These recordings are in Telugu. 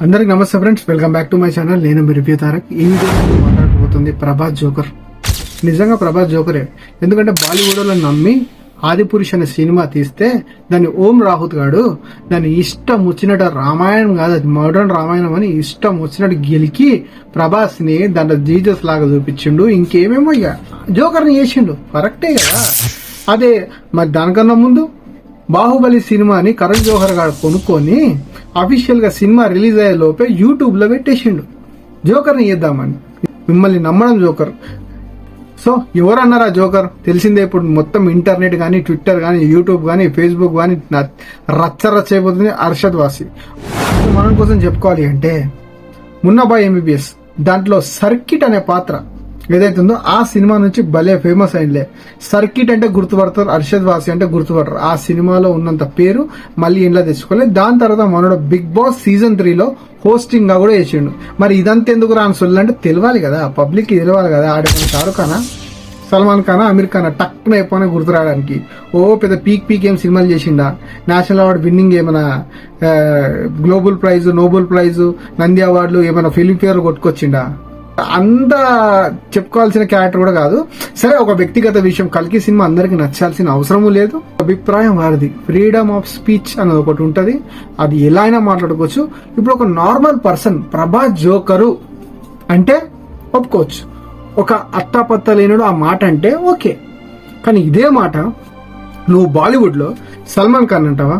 అందరికి నమస్తే friends, welcome back to my channel. నేను మీ రివ్యూ తారక్. ఈ వీడియో మాట్లాడబోతుంది ప్రభాస్ జోకర్. నిజంగా ప్రభాస్ జోకరే. ఎందుకంటే బాలీవుడ్ లో నమ్మి ఆదిపురుష్ అనే సినిమా తీస్తే దాన్ని ఓం రాహుత్ గాడు దాన్ని ఇష్టం వచ్చినట్టు రామాయణం కాదు, అది మోడర్న్ రామాయణం అని ఇష్టం వచ్చినట్టు గెలికి ప్రభాస్ ని దాంట్లో జీజస్ లాగా చూపించిండు. ఇంకేమేమో ఇక జోకర్ ని చేసిండు. కరెక్టే కదా. అదే మరి దానికన్నా ముందు బాహుబలి సినిమాని కరణ్ జోహర్ గారు కొనుక్కొని అఫీషియల్ గా సినిమా రిలీజ్ అయ్యే లోపే యూట్యూబ్ లో పెట్టేసిండు జోకర్ ని చేద్దామని. మిమ్మల్ని నమ్మడం జోకర్. So ఎవరన్నారా joker? తెలిసిందే. ఇప్పుడు మొత్తం ఇంటర్నెట్ గానీ, ట్విట్టర్ గానీ, యూట్యూబ్ గానీ, ఫేస్బుక్ గానీ రచ్చ అయిపోతుంది అర్షద్ వాసి. మనం కోసం చెప్పుకోవాలి అంటే మున్నాబాయ్ ఎంబీబీఎస్ దాంట్లో సర్కిట్ అనే పాత్ర ఏదైతుందో ఆ సినిమా నుంచి భలే ఫేమస్ అయిందిలే. సర్కిట్ అంటే గుర్తుపడతారు, అర్షద్ వాసి అంటే గుర్తుపడతారు. ఆ సినిమాలో ఉన్నంత పేరు మళ్ళీ ఇంట్లో తెచ్చుకోలేదు. దాని తర్వాత మనోడు బిగ్ బాస్ సీజన్ 3లో హోస్టింగ్ గా కూడా చేసిండు. మరి ఇదంతా ఎందుకు రాని సొల్లంటే తెలియాలి కదా, పబ్లిక్ కి తెలియాలి కదా. ఆడేమైనా షారుఖ్ ఖానా, సల్మాన్ ఖానా, అమీర్ ఖానా టక్కున అయిపోయినా గుర్తు రావడానికి. ఓ పెద్ద పీక్ ఏం సినిమాలు చేసిండా? నేషనల్ అవార్డు విన్నింగ్ ఏమైనా, global prize, Nobel prize, Nandi అవార్డులు ఏమైనా ఫిల్మ్ఫేర్ కొట్టుకొచ్చిండా? అంత చెప్పుకోవాల్సిన క్యారెక్టర్ కూడా కాదు. సరే, ఒక వ్యక్తిగత విషయం, కల్కి సినిమా అందరికి నచ్చాల్సిన అవసరము లేదు. అభిప్రాయం వారిది. ఫ్రీడమ్ ఆఫ్ స్పీచ్ అనేది ఒకటి ఉంటది, అది ఎలా అయినా మాట్లాడుకోవచ్చు. ఇప్పుడు ఒక నార్మల్ పర్సన్ ప్రభాస్ జోకరు అంటే ఒప్పుకోవచ్చు. ఒక అత్తాపత్త లేనుడు ఆ మాట అంటే ఓకే. కానీ ఇదే మాట నువ్వు బాలీవుడ్ లో సల్మాన్ ఖాన్ అంటావా,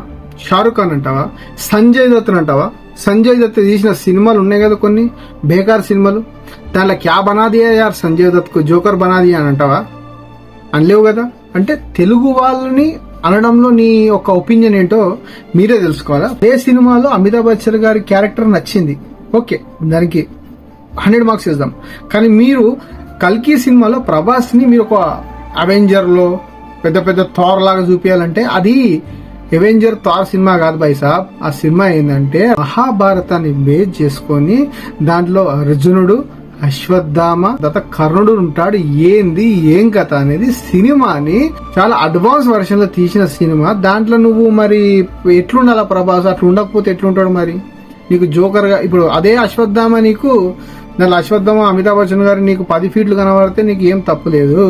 షారుఖ్ ఖాన్ అంటావా, సంజయ్ దత్ అంటావా? సంజయ్ దత్ తీసిన సినిమాలు ఉన్నాయి కదా కొన్ని బేకార్ సినిమాలు, దాంట్లో క్యా బనాదియా యార్ సంజయ్ దత్ కు జోకర్ బనాదియా అని అంటావా? అనలేవు కదా. అంటే తెలుగు వాళ్ళని అనడంలో నీ ఒక ఒపీనియన్ ఏంటో మీరే తెలుసుకోవాలా. ఏ సినిమాలో అమితాబ్ బచ్చన్ గారి క్యారెక్టర్ నచ్చింది, ఓకే, దానికి 100 మార్క్స్ ఇద్దాం. కానీ మీరు కల్కి సినిమాలో ప్రభాస్ ని మీరు ఒక అవెంజర్ లో పెద్ద థార్ లాగా చూపించాలంటే అది అవెంజర్ థార్ సినిమా కాదు భాయ్ సాబ్. ఆ సినిమా ఏంటంటే మహాభారతాన్ని బేస్ చేసుకొని దాంట్లో అర్జునుడు, అశ్వత్థామ, తర్వాత కర్ణుడు ఉంటాడు. ఏంది ఏం కథ అనేది సినిమాని చాలా అడ్వాన్స్ వర్షన్ లో తీసిన సినిమా. దాంట్లో నువ్వు మరి ఎట్లుండాలా ప్రభాస్? అట్లా ఉండకపోతే ఎట్లుంటాడు మరి? నీకు జోకర్ గా ఇప్పుడు అదే అశ్వత్థామ, నీకు దాంట్లో అశ్వత్థామ అమితాబ్ బచ్చన్ గారు నీకు 10 ఫీట్లు కనబడితే నీకు ఏం తప్పు లేదు.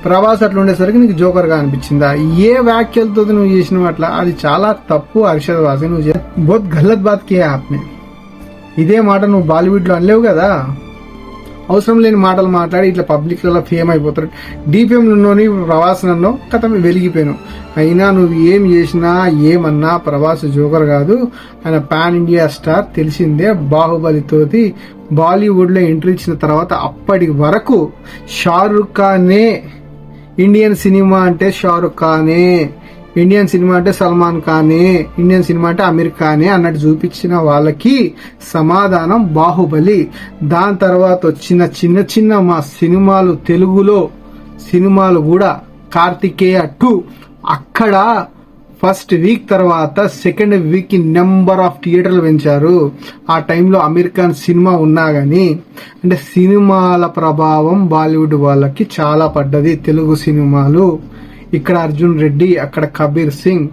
ప్రభాస్ అట్లా ఉండేసరికి నీకు జోకర్ గా అనిపించిందా? ఏ వ్యాఖ్యలతో నువ్వు చేసినావు అట్లా, అది చాలా తప్పు. అర్షద్ వాసి నువ్వు బహుత్ గలత్ బాత్ కియా ఆప్నే. ఇదే మాట నువ్వు బాలీవుడ్ లో అనలేవు కదా. అవసరం లేని మాటలు మాట్లాడి ఇట్లా పబ్లిక్ లలో ఫేమ్ అయిపోతారు. డిపిఎం లోని ప్రభాస్ నన్ను కథ వెలిగిపోయాను. అయినా నువ్వు ఏం చేసినా ఏమన్నా ప్రభాస్ జోకర్ కాదు, ఆయన పాన్ ఇండియా స్టార్. తెలిసిందే. బాహుబలితోటి బాలీవుడ్ లో ఎంట్రీ ఇచ్చిన తర్వాత అప్పటి వరకు షారుఖ్ ఖానే. ఇండియన్ సినిమా అంటే షారుఖ్ ఖానే, ఇండియన్ సినిమా అంటే సల్మాన్ ఖానే, ఇండియన్ సినిమా అంటే అమీర్ ఖానే అన్నట్టు చూపించిన వాళ్ళకి సమాధానం బాహుబలి. దాని తర్వాత వచ్చిన చిన్న మా సినిమాలు, తెలుగులో సినిమాలు కూడా కార్తికేయ 2 అక్కడ ఫస్ట్ వీక్ తర్వాత సెకండ్ వీక్ కి నెంబర్ ఆఫ్ థియేటర్లు పెంచారు. ఆ టైంలో అమీర్ ఖాన్ సినిమా ఉన్నా గానీ, అంటే సినిమాల ప్రభావం బాలీవుడ్ వాళ్ళకి చాలా పడ్డది. తెలుగు సినిమాలు ఇక్కడ అర్జున్ రెడ్డి, అక్కడ కబీర్ సింగ్,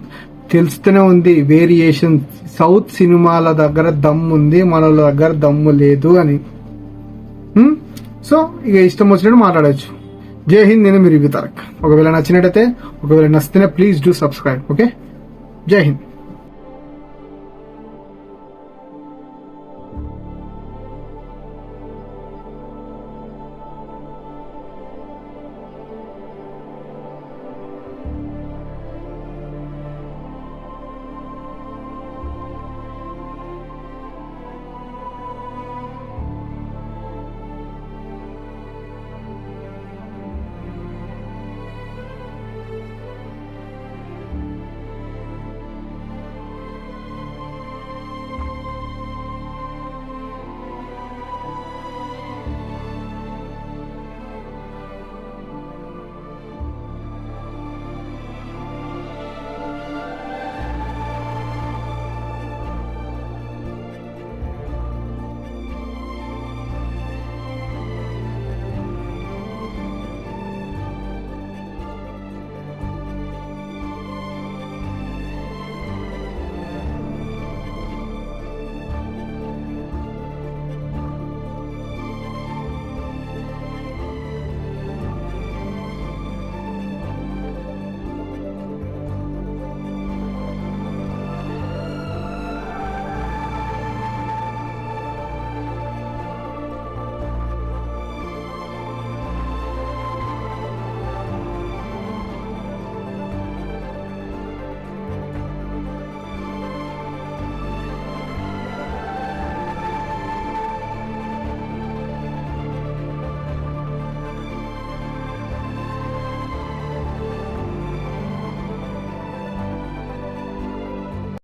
తెలుస్తూనే ఉంది వేరియేషన్. సౌత్ సినిమాల దగ్గర దమ్ము ఉంది, మన దగ్గర దమ్ము లేదు అని. సో ఇక ఇష్టం వచ్చినట్టు మాట్లాడచ్చు. జై హింద్. నేను మీ రివ్యూ తారక్. ఒకవేళ నచ్చినట్టయితే, ఒకవేళ నచ్చితేనే ప్లీజ్ డూ సబ్స్క్రైబ్. ఓకే, జై హింద్.